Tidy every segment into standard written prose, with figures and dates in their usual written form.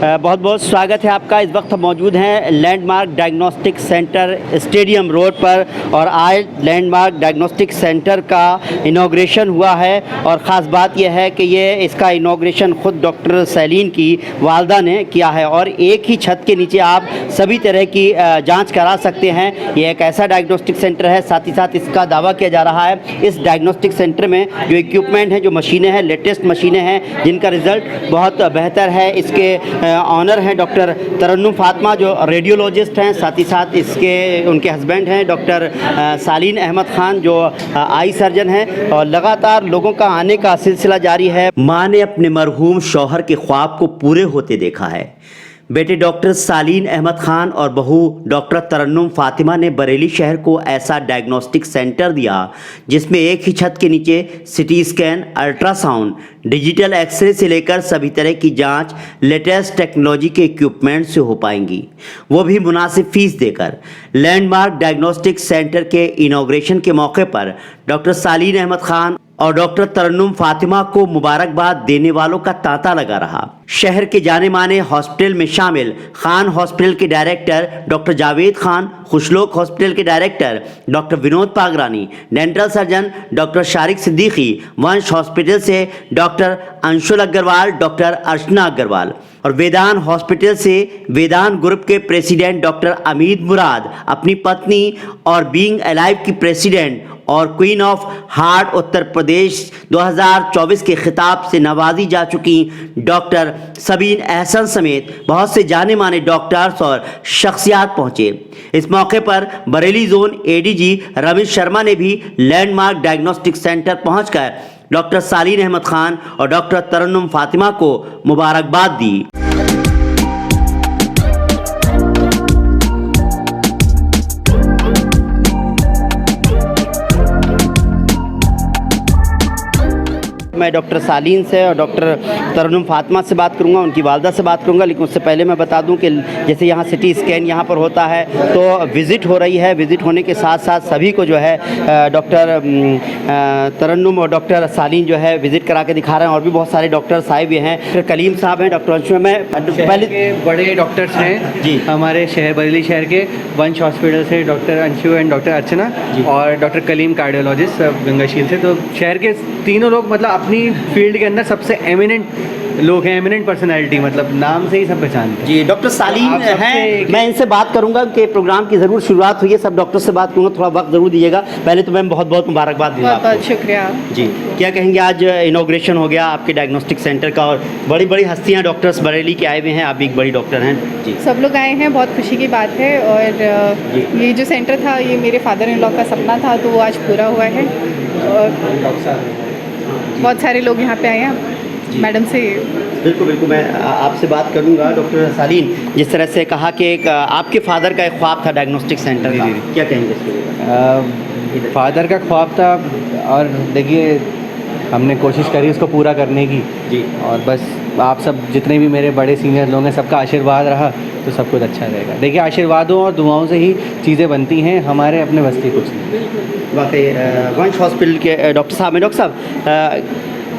बहुत बहुत स्वागत है आपका। इस वक्त हम मौजूद हैं landmark diagnostic centre stadium road पर और आज लैंडमार्क डायग्नोस्टिक सेंटर का इनॉग्रेशन हुआ है और ख़ास बात यह है कि ये इसका इनॉग्रेशन ख़ुद डॉक्टर सैलीन की वालदा ने किया है और एक ही छत के नीचे आप सभी तरह की जाँच करा सकते हैं। ये एक ऐसा डायग्नोस्टिक सेंटर है, साथ ही साथ इसका दावा किया जा रहा है इस डायग्नोस्टिक सेंटर में जो इक्विपमेंट हैं, जो मशीनें हैं, लेटेस्ट मशीनें हैं जिनका रिज़ल्ट बहुत बेहतर है। इसके ऑनर हैं डॉक्टर तरन्नुम फातिमा जो रेडियोलॉजिस्ट हैं, साथ ही साथ इसके उनके हस्बैंड हैं डॉक्टर सालीन अहमद ख़ान जो आई सर्जन हैं और लगातार लोगों का आने का सिलसिला जारी है। माँ ने अपने मरहूम शौहर के ख्वाब को पूरे होते देखा है। बेटे डॉक्टर सालीन अहमद ख़ान और बहू डॉक्टर तरन्नुम फातिमा ने बरेली शहर को ऐसा डायग्नोस्टिक सेंटर दिया जिसमें एक ही छत के नीचे CT scan, ultrasound, digital X-ray से लेकर सभी तरह की जांच लेटेस्ट टेक्नोलॉजी के इक्विपमेंट से हो पाएंगी, वो भी मुनासिब फीस देकर। लैंडमार्क डायग्नोस्टिक सेंटर के इनॉग्रेशन के मौके पर डॉक्टर सालीन अहमद ख़ान और डॉक्टर तरन्नुम फातिमा को मुबारकबाद देने वालों का तांता लगा रहा। शहर के जाने माने हॉस्पिटल में शामिल खान हॉस्पिटल के director doctor Javed Khan, Khushlok hospital के director doctor Vinod Pagrani, dental surgeon doctor Shariq Siddiqui, Vansh hospital से डॉक्टर अंशुल अग्रवाल, डॉक्टर अर्चना अग्रवाल और वेदान हॉस्पिटल से वेदान ग्रुप के प्रेसिडेंट डॉक्टर अमीद मुराद, अपनी पत्नी और बीइंग अलाइव की प्रेसिडेंट और queen of heart Uttar Pradesh 2024 के खिताब से नवाजी जा चुकी डॉक्टर सबीन अहसन समेत बहुत से जाने माने डॉक्टर्स और शख्सियात पहुंचे। इस मौके पर बरेली जोन एडीजी रमेश शर्मा ने भी लैंडमार्क डायग्नोस्टिक सेंटर पहुंचकर डॉक्टर सालीन अहमद ख़ान और डॉक्टर तरन्नुम फातिमा को मुबारकबाद दी। मैं डॉक्टर सालीन से और डॉक्टर तरन्नुम फातिमा से बात करूंगा, उनकी वालदा से बात करूंगा, लेकिन उससे पहले मैं बता दूं कि जैसे यहाँ सिटी स्कैन यहाँ पर होता है तो विज़िट हो रही है। विज़िट होने के साथ साथ सभी को जो है डॉक्टर तरन्नुम और डॉक्टर सालीन जो है विज़िट करा के दिखा रहे हैं और भी बहुत सारे डॉक्टर्स आए हुए हैं। डॉक्टर कलीम साहब हैं, डॉक्टर अंशु, मैं पहले के बड़े डॉक्टर्स हैं जी हमारे शहर बरेली शहर के वंश हॉस्पिटल से डॉक्टर अंशु एंड डॉक्टर अर्चना और डॉक्टर कलीम कार्डियोलॉजिस्ट गंगाशील से। तो शहर के तीनों लोग मतलब अपनी फील्ड के अंदर सबसे एमिनेंट लोग हैं, एमिनेंट पर्सनैलिटी, मतलब नाम से ही सब पहचानते हैं जी। डॉक्टर सालीन हैं, मैं इनसे बात करूंगा कि प्रोग्राम की ज़रूर शुरुआत हुई है, सब डॉक्टर से बात करूंगा, थोड़ा वक्त ज़रूर दीजिएगा। पहले तो मैम बहुत बहुत मुबारकबाद दूंगा। बहुत बहुत शुक्रिया जी। क्या कहेंगे, आज इनॉग्रेशन हो गया आपके डायग्नोस्टिक सेंटर का और बड़ी बड़ी हस्तियाँ डॉक्टर्स बरेली के आए हुए हैं, आप भी एक बड़ी डॉक्टर हैं जी। सब लोग आए हैं, बहुत खुशी की बात है और ये जो सेंटर था ये मेरे फादर इन लॉ का सपना था तो वो आज पूरा हुआ है और बहुत सारे लोग यहाँ पे आए हैं। मैडम से बिल्कुल बिल्कुल मैं आपसे बात करूंगा। डॉक्टर सालीन, जिस तरह से कहा कि एक आपके फादर का एक ख्वाब था डायग्नोस्टिक सेंटर का, क्या कहेंगे इसके? फादर का ख्वाब था और देखिए हमने कोशिश करी उसको पूरा करने की जी। और बस आप सब जितने भी मेरे बड़े सीनियर लोग हैं सबका आशीर्वाद रहा तो सब कुछ अच्छा रहेगा। देखिए आशीर्वादों और दुआओं से ही चीज़ें बनती हैं, हमारे अपने बस की कुछ नहीं। वाकई वंश हॉस्पिटल के डॉक्टर साहब हैं। डॉक्टर साहब,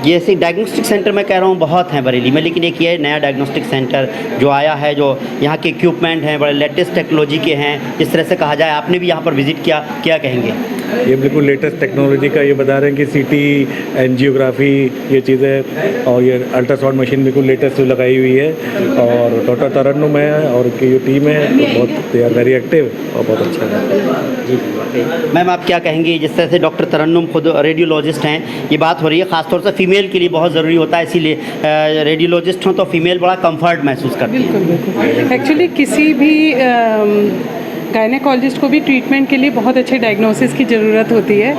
ये ऐसे डायग्नोस्टिक सेंटर मैं कह रहा हूँ बहुत हैं बरेली में, लेकिन एक ये नया डायग्नोस्टिक सेंटर जो आया है, जो यहाँ के इक्विपमेंट हैं बड़े लेटेस्ट टेक्नोलॉजी के हैं, जिस तरह से कहा जाए, आपने भी यहाँ पर विज़िट किया, क्या कहेंगे? ये बिल्कुल लेटेस्ट टेक्नोलॉजी का, ये बता रहे हैं कि सीटी, एंजियोग्राफी, ये चीज़ें और ये अल्ट्रासाउंड मशीन बिल्कुल लेटेस्ट लगाई हुई है और डॉक्टर तरन्नुम है और की जो टीम है तो बहुत दे आर वेरी एक्टिव और बहुत अच्छा है जी। मैम, आप क्या कहेंगे, जिस तरह से डॉक्टर तरन्नुम खुद रेडियोलॉजिस्ट हैं, ये बात हो रही है ख़ासतौर से फीमेल के लिए बहुत ज़रूरी होता है, इसीलिए रेडियोलॉजिस्ट हों तो फीमेल बड़ा कंफर्ट महसूस करती है। बिल्कुल बिल्कुल। एक्चुअली किसी भी गायनेकोलॉजिस्ट को भी ट्रीटमेंट के लिए बहुत अच्छे डायग्नोसिस की ज़रूरत होती है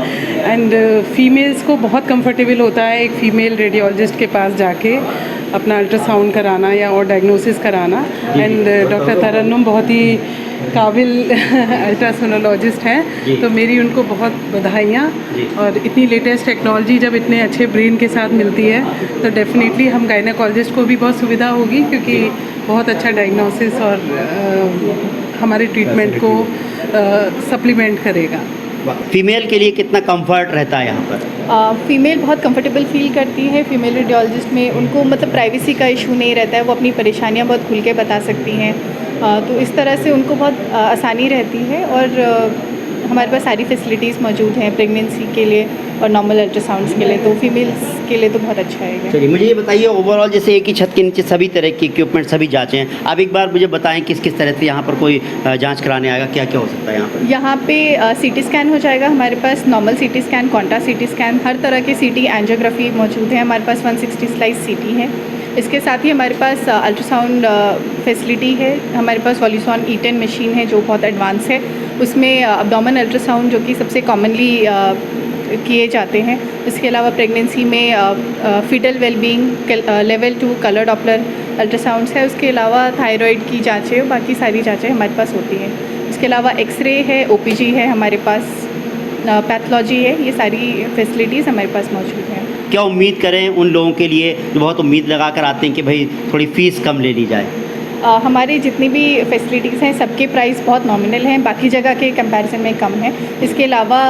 एंड फीमेल्स को बहुत कंफर्टेबल होता है एक फ़ीमेल रेडियोलॉजिस्ट के पास जाके अपना अल्ट्रासाउंड कराना या और डायग्नोसिस कराना। एंड डॉक्टर तरन्नुम बहुत ही काबिल अल्ट्रासोनोलॉजिस्ट हैं, तो मेरी उनको बहुत बधाइयाँ। और इतनी लेटेस्ट टेक्नोलॉजी जब इतने अच्छे ब्रेन के साथ मिलती है तो डेफिनेटली हम गायनेकोलॉजिस्ट को भी बहुत सुविधा होगी क्योंकि बहुत अच्छा डायग्नोसिस और हमारे ट्रीटमेंट को सप्लीमेंट करेगा। फीमेल के लिए कितना कंफर्ट रहता है यहाँ पर? फ़ीमेल बहुत कंफर्टेबल फील करती है फीमेल रेडियोलॉजिस्ट में, उनको मतलब प्राइवेसी का इशू नहीं रहता है, वो अपनी परेशानियाँ बहुत खुल के बता सकती हैं। तो इस तरह से उनको बहुत आसानी रहती है और हमारे पास सारी फैसिलिटीज़ मौजूद हैं प्रेगनेंसी के लिए और नॉर्मल अल्ट्रासाउंड्स के लिए, तो फीमेल्स के लिए तो बहुत अच्छा है। चलिए मुझे ये बताइए, ओवरऑल जैसे एक ही छत के नीचे सभी तरह के इक्विपमेंट सभी जाँचें हैं, आप एक बार मुझे बताएं किस किस तरह से यहाँ पर कोई जांच कराने आएगा, क्या क्या हो सकता है यहाँ पर? यहाँ पे सीटी स्कैन हो जाएगा हमारे पास, normal CT scan, quanta CT scan, हर तरह के सीटी एंजियोग्राफी मौजूद है हमारे पास। 160 स्लाइस सीटी है। इसके साथ ही हमारे पास अल्ट्रासाउंड फैसिलिटी है। हमारे पास वॉल्यूसॉन E10 मशीन है जो बहुत एडवांस है। उसमें अब्डोमेन अल्ट्रासाउंड जो कि सबसे कॉमनली किए जाते हैं। इसके अलावा प्रेगनेंसी में fetal wellbeing level 2 colour Doppler ultrasounds है। उसके अलावा थायराइड की जाँचें, बाकी सारी जाँचें हमारे पास होती हैं। इसके अलावा एक्सरे है, OPG है हमारे पास, पैथोलॉजी है, ये सारी फैसिलिटीज़ हमारे पास मौजूद हैं। क्या उम्मीद करें उन लोगों के लिए जो बहुत उम्मीद लगा कर आते हैं कि भाई थोड़ी फ़ीस कम ले ली जाए? हमारी जितनी भी फैसिलिटीज़ हैं सबके प्राइस बहुत नॉमिनल हैं, बाकी जगह के कंपैरिजन में कम है। इसके अलावा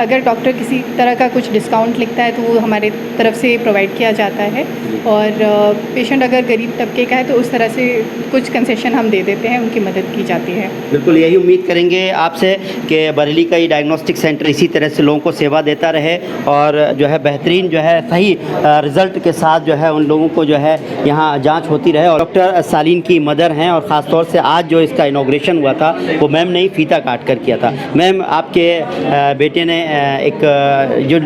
अगर डॉक्टर किसी तरह का कुछ डिस्काउंट लिखता है तो वो हमारे तरफ से प्रोवाइड किया जाता है, और पेशेंट अगर गरीब तबके का है तो उस तरह से कुछ कंसेशन हम दे देते हैं, उनकी मदद की जाती है। बिल्कुल यही उम्मीद करेंगे आपसे कि बरेली का ये डायग्नोस्टिक सेंटर इसी तरह से लोगों को सेवा देता रहे और जो है बेहतरीन जो है सही रिज़ल्ट के साथ जो है उन लोगों को जो है यहाँ जांच होती रहे। और डॉक्टर सालीन की मदर हैं और ख़ास तौर से आज जो इसका इनॉग्रेशन हुआ था वो मैम ने ही फीता काट कर किया था। मैम, आपके बेटे ने एक जो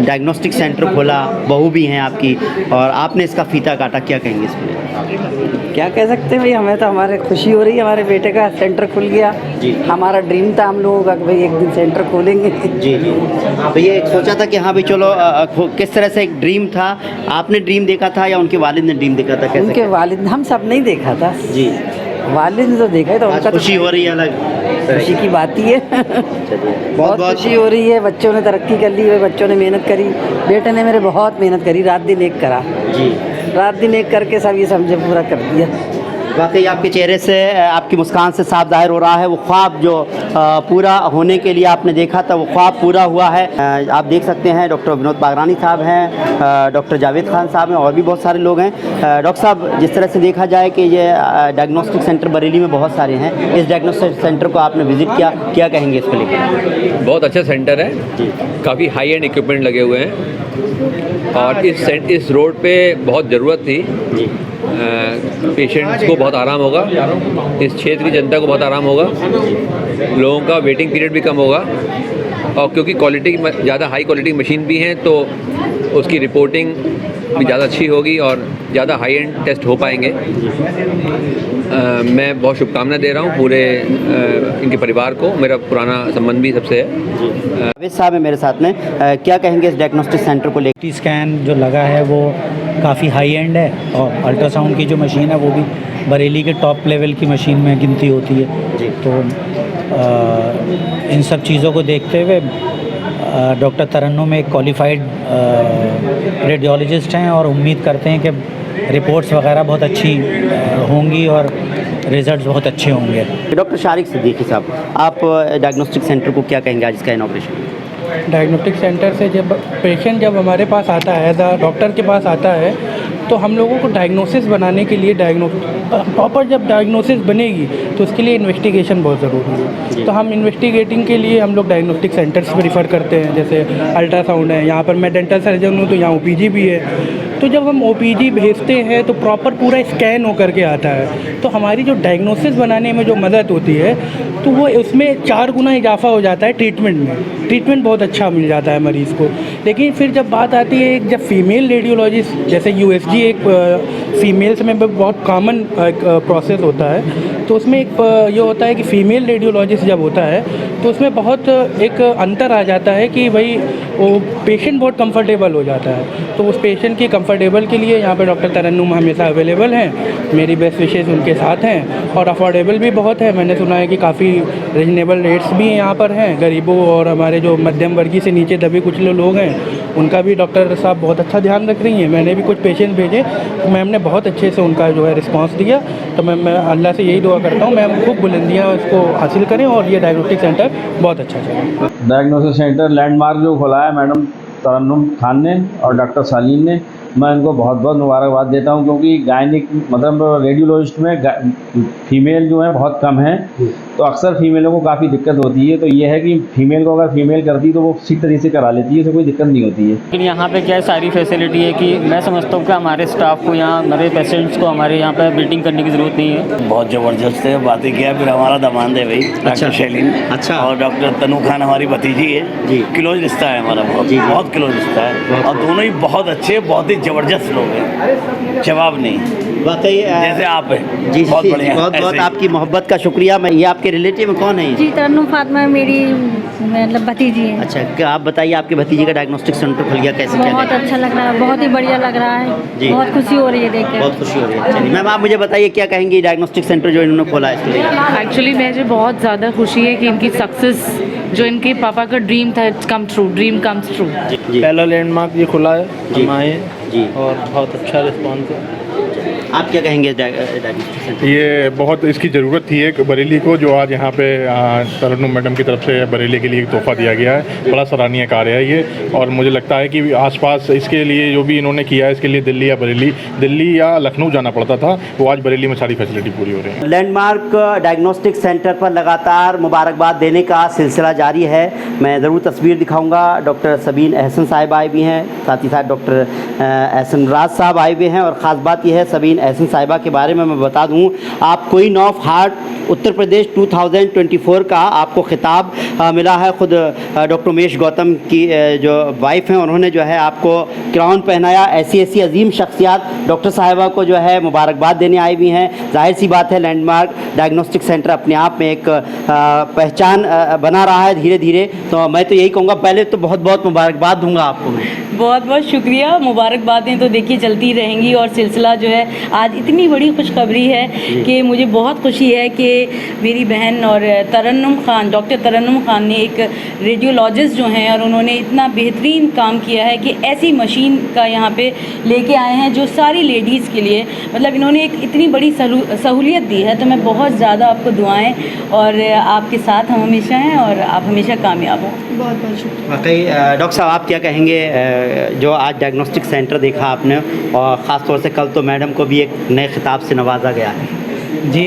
डायग्नोस्टिक सेंटर खोला, बहू भी हैं आपकी, और आपने इसका फीता काटा, क्या कहेंगे इसमें? क्या कह सकते हैं भाई, हमें तो हमारे खुशी हो रही है, हमारे बेटे का सेंटर खुल गया जी। हमारा ड्रीम था हम लोगों का कि भाई एक दिन सेंटर खोलेंगे। जी जी, तो ये सोचा था कि हाँ भाई चलो, किस तरह से एक ड्रीम था? आपने ड्रीम देखा था या उनके वालिद ने ड्रीम देखा था? कैसे? उनके वालिद, हम सब नहीं देखा था जी, वालिद ने तो देखा है, तो आज उनका खुशी हो रही है अलग, खुशी की बात ही है। बहुत खुशी हो रही है, बच्चों ने तरक्की कर ली, बच्चों ने मेहनत करी, बेटे ने मेरे बहुत मेहनत करी, रात दिन एक करा जी, रात दिन एक करके सब ये समझे पूरा कर दिया। वाकई आपके चेहरे से, आपकी मुस्कान से साफ जाहिर हो रहा है वो ख्वाब जो पूरा होने के लिए आपने देखा था वो ख्वाब पूरा हुआ है। आप देख सकते हैं डॉक्टर विनोद बागरानी साहब हैं, डॉक्टर जावेद खान साहब हैं और भी बहुत सारे लोग हैं। डॉक्टर साहब, जिस तरह से देखा जाए कि ये डायग्नोस्टिक सेंटर बरेली में बहुत सारे हैं, इस डायग्नोस्टिक सेंटर को आपने विज़िट किया, क्या कहेंगे इसको लेकर? बहुत अच्छा सेंटर है, काफ़ी हाई एंड इक्विपमेंट लगे हुए हैं और इस रोड पे बहुत ज़रूरत थी। पेशेंट्स को बहुत आराम होगा, इस क्षेत्र की जनता को बहुत आराम होगा, लोगों का वेटिंग पीरियड भी कम होगा, और क्योंकि क्वालिटी ज़्यादा हाई क्वालिटी मशीन भी हैं तो उसकी रिपोर्टिंग भी ज़्यादा अच्छी होगी और ज़्यादा हाई एंड टेस्ट हो पाएंगे। मैं बहुत शुभकामनाएं दे रहा हूँ पूरे इनके परिवार को, मेरा पुराना संबंध भी सबसे है। जावेद साहब है मेरे साथ में, क्या कहेंगे इस डायग्नोस्टिक सेंटर को लेकर? CT स्कैन जो लगा है वो काफ़ी हाई एंड है, और अल्ट्रासाउंड की जो मशीन है वो भी बरेली के टॉप लेवल की मशीन में गिनती होती है जी। तो इन सब चीज़ों को देखते हुए डॉक्टर तरन्नुम एक क्वालिफाइड रेडियोलॉजिस्ट हैं और उम्मीद करते हैं कि रिपोर्ट्स वगैरह बहुत अच्छी होंगी और रिजल्ट्स बहुत अच्छे होंगे। डॉक्टर शारिक सिद्दीकी साहब, आप डायग्नोस्टिक सेंटर को क्या कहेंगे आज इसका इनॉग्रेशन? डायग्नोस्टिक सेंटर से जब पेशेंट जब हमारे पास आता है, डॉक्टर के पास आता है, तो हम लोगों को डायग्नोसिस बनाने के लिए प्रॉपर जब डायग्नोसिस बनेगी तो उसके लिए इन्वेस्टिगेशन बहुत ज़रूरी है। तो हम इन्वेस्टिगेटिंग के लिए हम लोग डायग्नोस्टिक सेंटर्स प्रेफर करते हैं, जैसे अल्ट्रासाउंड है, यहाँ पर मैं डेंटल सर्जन हूँ तो यहाँ OPG भी है। तो जब हम OPG भेजते हैं तो प्रॉपर पूरा स्कैन होकर के आता है, तो हमारी जो डायग्नोसिस बनाने में जो मदद होती है तो वो उसमें 4 गुना इजाफा हो जाता है ट्रीटमेंट में। ट्रीटमेंट बहुत अच्छा मिल जाता है मरीज़ को। लेकिन फिर जब बात आती है, जब फीमेल रेडियोलॉजिस्ट, जैसे USG एक फीमेल्स में बहुत कॉमन प्रोसेस होता है, तो उसमें एक ये होता है कि फ़ीमेल रेडियोलॉजिस्ट जब होता है तो उसमें बहुत एक अंतर आ जाता है कि भाई वो पेशेंट बहुत कंफर्टेबल हो जाता है। तो उस पेशेंट की कंफर्टेबल के लिए यहाँ पे डॉक्टर तरन्नुम हमेशा अवेलेबल हैं, मेरी बेस्ट विशेज़ उनके साथ हैं, और अफोर्डेबल भी बहुत है। मैंने सुना है कि काफ़ी रीजनेबल रेट्स भी यहाँ पर हैं गरीबों और हमारे जो मध्यम वर्गीय से नीचे दबे कुछ लोग हैं उनका भी डॉक्टर साहब बहुत अच्छा ध्यान रख रही हैं। मैंने भी कुछ पेशेंट भेजे तो मैम ने बहुत अच्छे से उनका जो है रिस्पांस दिया। तो मैं अल्लाह से यही दुआ करता हूँ मैम खूब बुलंदियाँ इसको हासिल करें और ये डायग्नोस्टिक सेंटर बहुत अच्छा चले। डायग्नोस्टिक सेंटर लैंडमार्क जो खोला है मैडम तरन्नुम खान ने और डॉक्टर सालीन ने, मैं इनको बहुत बहुत मुबारकबाद देता हूं, क्योंकि गायनिक मतलब रेडियोलॉजिस्ट में फीमेल जो है बहुत कम है, तो अक्सर फीमेलों को काफ़ी दिक्कत होती है। तो ये है कि फीमेल को अगर फीमेल करती तो वो ठीक तरीके से करा लेती है, तो कोई दिक्कत नहीं होती है। लेकिन यहाँ पे क्या सारी फैसिलिटी है कि मैं समझता हूँ कि हमारे स्टाफ को यहाँ, हमारे पेशेंट्स को हमारे यहाँ पे वेटिंग करने की ज़रूरत नहीं है। बहुत ज़बरदस्त है, बातें किया। फिर हमारा दामाद है भाई डॉक्टर शैलीन, अच्छा, और डॉक्टर तनु खान हमारी भतीजी है जी। क्लोज रिश्ता है हमारा, बहुत क्लोज रिश्ता है, और दोनों ही बहुत अच्छे, बहुत ही ज़बरदस्त लोग हैं, जवाब नहीं। वाकई जैसे आप हैं जी, बहुत बढ़िया। बहुत बहुत आपकी मोहब्बत का शुक्रिया। मैं ये आपके रिलेटिव में कौन है? जी तरन्नुम फातिमा मेरी मतलब भतीजी है। अच्छा, क्या आप बताइए, आपके भतीजे का डायग्नोस्टिक सेंटर खुल गया, कैसे क्या बहुत अच्छा लग रहा है, बहुत ही बढ़िया लग रहा है जी। बहुत खुशी हो रही है देख के, बहुत खुशी हो रही है। चलिए मैम, आप मुझे बताइए क्या कहेंगे डायग्नोस्टिक सेंटर जो इन्होंने खोला है इसके लिए? एक्चुअली मुझे बहुत ज़्यादा खुशी है कि इनकी सक्सेस जो इनके पापा का ड्रीम था, it's come true, dream comes true. पहला लैंडमार्क ये खुला है, हम आए जी, और बहुत अच्छा रिस्पॉन्स है। आप क्या कहेंगे डायग्नोस्टिक सेंटर? ये बहुत इसकी ज़रूरत थी एक बरेली को, जो आज यहाँ पे तरन्नुम मैडम की तरफ से बरेली के लिए एक तोहफ़ा दिया गया है। बड़ा सराहनीय कार्य है ये, और मुझे लगता है कि आसपास इसके लिए जो भी इन्होंने किया है, इसके लिए दिल्ली या लखनऊ जाना पड़ता था, वो आज बरेली में सारी फैसिलिटी पूरी हो रही है। लैंडमार्क डायग्नोस्टिक सेंटर पर लगातार मुबारकबाद देने का सिलसिला जारी है। मैं ज़रूर तस्वीर दिखाऊंगा। डॉक्टर सबीन अहसन साहिब आए भी हैं, साथ ही साथ डॉक्टर एहसन राज साहब आए हुए हैं, और ख़ास बात यह है सबीन एहसन साहिबा के बारे में मैं बता दूं, आप queen of heart Uttar Pradesh 2024 का आपको खिताब मिला है। ख़ुद डॉक्टर उमेश गौतम की जो वाइफ हैं, उन्होंने जो है आपको क्राउन पहनाया। ऐसी अजीम शख्सियात डॉक्टर साहिबा को जो है मुबारकबाद देने आई हुई हैं। जाहिर सी बात है, लैंडमार्क डायग्नोस्टिक सेंटर अपने आप में एक पहचान बना रहा है धीरे धीरे। तो मैं तो यही कहूँगा, पहले तो बहुत बहुत मुबारकबाद दूँगा आपको मैं। बहुत बहुत शुक्रिया। मुबारकबादें तो देखिए चलती रहेंगी, और सिलसिला जो है आज इतनी बड़ी खुशखबरी है कि मुझे बहुत खुशी है कि मेरी बहन और तरन्नुम खान, डॉक्टर तरन्नुम खान ने एक रेडियोलॉजिस्ट जो हैं, और उन्होंने इतना बेहतरीन काम किया है कि ऐसी मशीन का यहाँ पे लेके आए हैं जो सारी लेडीज़ के लिए, मतलब इन्होंने एक इतनी बड़ी सहूलियत दी है। तो मैं बहुत ज़्यादा आपको दुआएं, और आपके साथ हम हमेशा हैं, और आप हमेशा कामयाब हों। बहुत बहुत शुक्रिया। वाकई डॉक्टर साहब, आप क्या कहेंगे जो आज डायग्नोस्टिक सेंटर देखा आपने, और ख़ास तौर से कल तो मैडम को भी एक नए खिताब से नवाजा गया है? जी,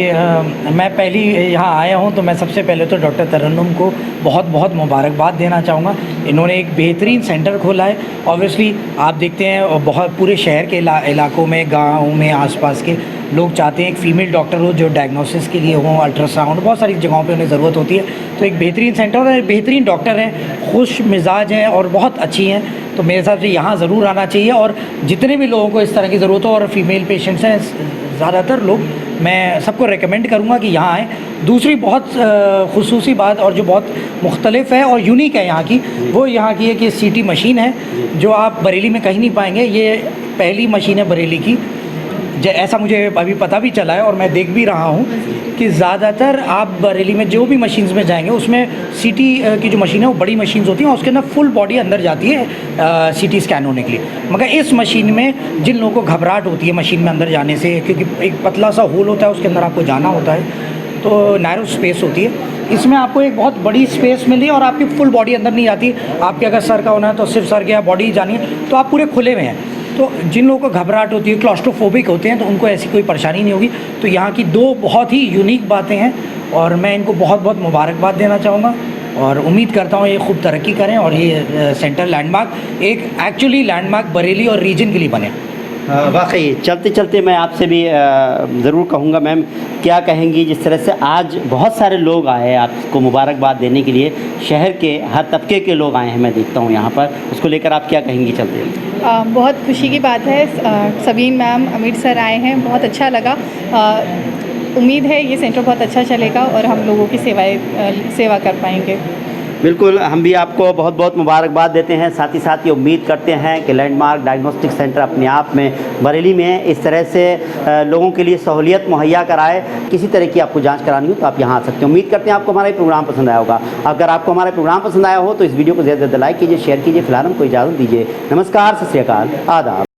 मैं पहली यहाँ आया हूँ तो मैं सबसे पहले तो डॉक्टर तरन्नुम को बहुत बहुत मुबारकबाद देना चाहूँगा। इन्होंने एक बेहतरीन सेंटर खोला है। ऑब्वियसली आप देखते हैं बहुत पूरे शहर के इलाकों में, गाँव में, आसपास के लोग चाहते हैं एक फ़ीमेल डॉक्टर हो जो डायग्नोसिस के लिए हो, अल्ट्रासाउंड, बहुत सारी जगहों पे उन्हें ज़रूरत होती है। तो एक बेहतरीन सेंटर और बेहतरीन डॉक्टर हैं, खुश मिजाज हैं और बहुत अच्छी हैं। तो मेरे हिसाब से यहाँ ज़रूर आना चाहिए, और जितने भी लोगों को इस तरह की ज़रूरत हो, और फीमेल पेशेंट्स हैं ज़्यादातर लोग, मैं सबको रेकमेंड करूँगा कि यहाँ आएँ। दूसरी बहुत खुसूसी बात और जो बहुत मुख्तलिफ है और यूनिक है यहाँ की, वो यहाँ की है कि CT मशीन है जो आप बरेली में कहीं नहीं पाएंगे। ये पहली मशीन है बरेली की, ऐसा मुझे अभी पता भी चला है, और मैं देख भी रहा हूँ कि ज़्यादातर आप बरेली में जो भी मशीन्स में जाएंगे उसमें CT की जो मशीन है वो बड़ी मशीन्स होती हैं, और उसके अंदर फुल बॉडी अंदर जाती है CT स्कैन होने के लिए। मगर इस मशीन में जिन लोगों को घबराहट होती है मशीन में अंदर जाने से, क्योंकि एक पतला सा होल होता है, उसके अंदर आपको जाना होता है, तो नैरो स्पेस होती है, इसमें आपको एक बहुत बड़ी स्पेस मिली है, और आपकी फुल बॉडी अंदर नहीं जाती। आपके अगर सर का होना है तो सिर्फ सर की बॉडी जानी है, तो आप पूरे खुले में हैं। तो जिन लोगों को घबराहट होती है, क्लॉस्ट्रोफोबिक होते हैं, तो उनको ऐसी कोई परेशानी नहीं होगी। तो यहाँ की दो बहुत ही यूनिक बातें हैं, और मैं इनको बहुत बहुत मुबारकबाद देना चाहूँगा, और उम्मीद करता हूँ ये खूब तरक्की करें, और ये सेंटर लैंडमार्क एक एक्चुअली लैंडमार्क बरेली और रीजन के लिए बने। वाकई चलते चलते मैं आपसे भी ज़रूर कहूँगा, मैम क्या कहेंगी, जिस तरह से आज बहुत सारे लोग आए हैं आपको मुबारकबाद देने के लिए, शहर के हर तबके के लोग आए हैं, मैं देखता हूँ यहाँ पर, उसको लेकर आप क्या कहेंगी चलते? बहुत खुशी की बात है, सबीन मैम, अमित सर आए हैं, बहुत अच्छा लगा। उम्मीद है ये सेंटर बहुत अच्छा चलेगा और हम लोगों की सेवा कर पाएंगे। बिल्कुल, हम भी आपको बहुत बहुत मुबारकबाद देते हैं। साथ ही साथ ये उम्मीद करते हैं कि लैंडमार्क डायग्नोस्टिक सेंटर अपने आप में बरेली में इस तरह से लोगों के लिए सहूलियत मुहैया कराए। किसी तरह की आपको जांच करानी हो तो आप यहाँ आ सकते हैं। उम्मीद करते हैं आपको हमारा ये प्रोग्राम पसंद आया होगा। अगर आपको हमारा प्रोग्राम पसंद आया हो तो इस वीडियो को ज़्यादा से ज़्यादा लाइक कीजिए, शेयर कीजिए। फिलहाल हमको इजाज़त दीजिए। नमस्कार, सत श्री अकाल, आदाब।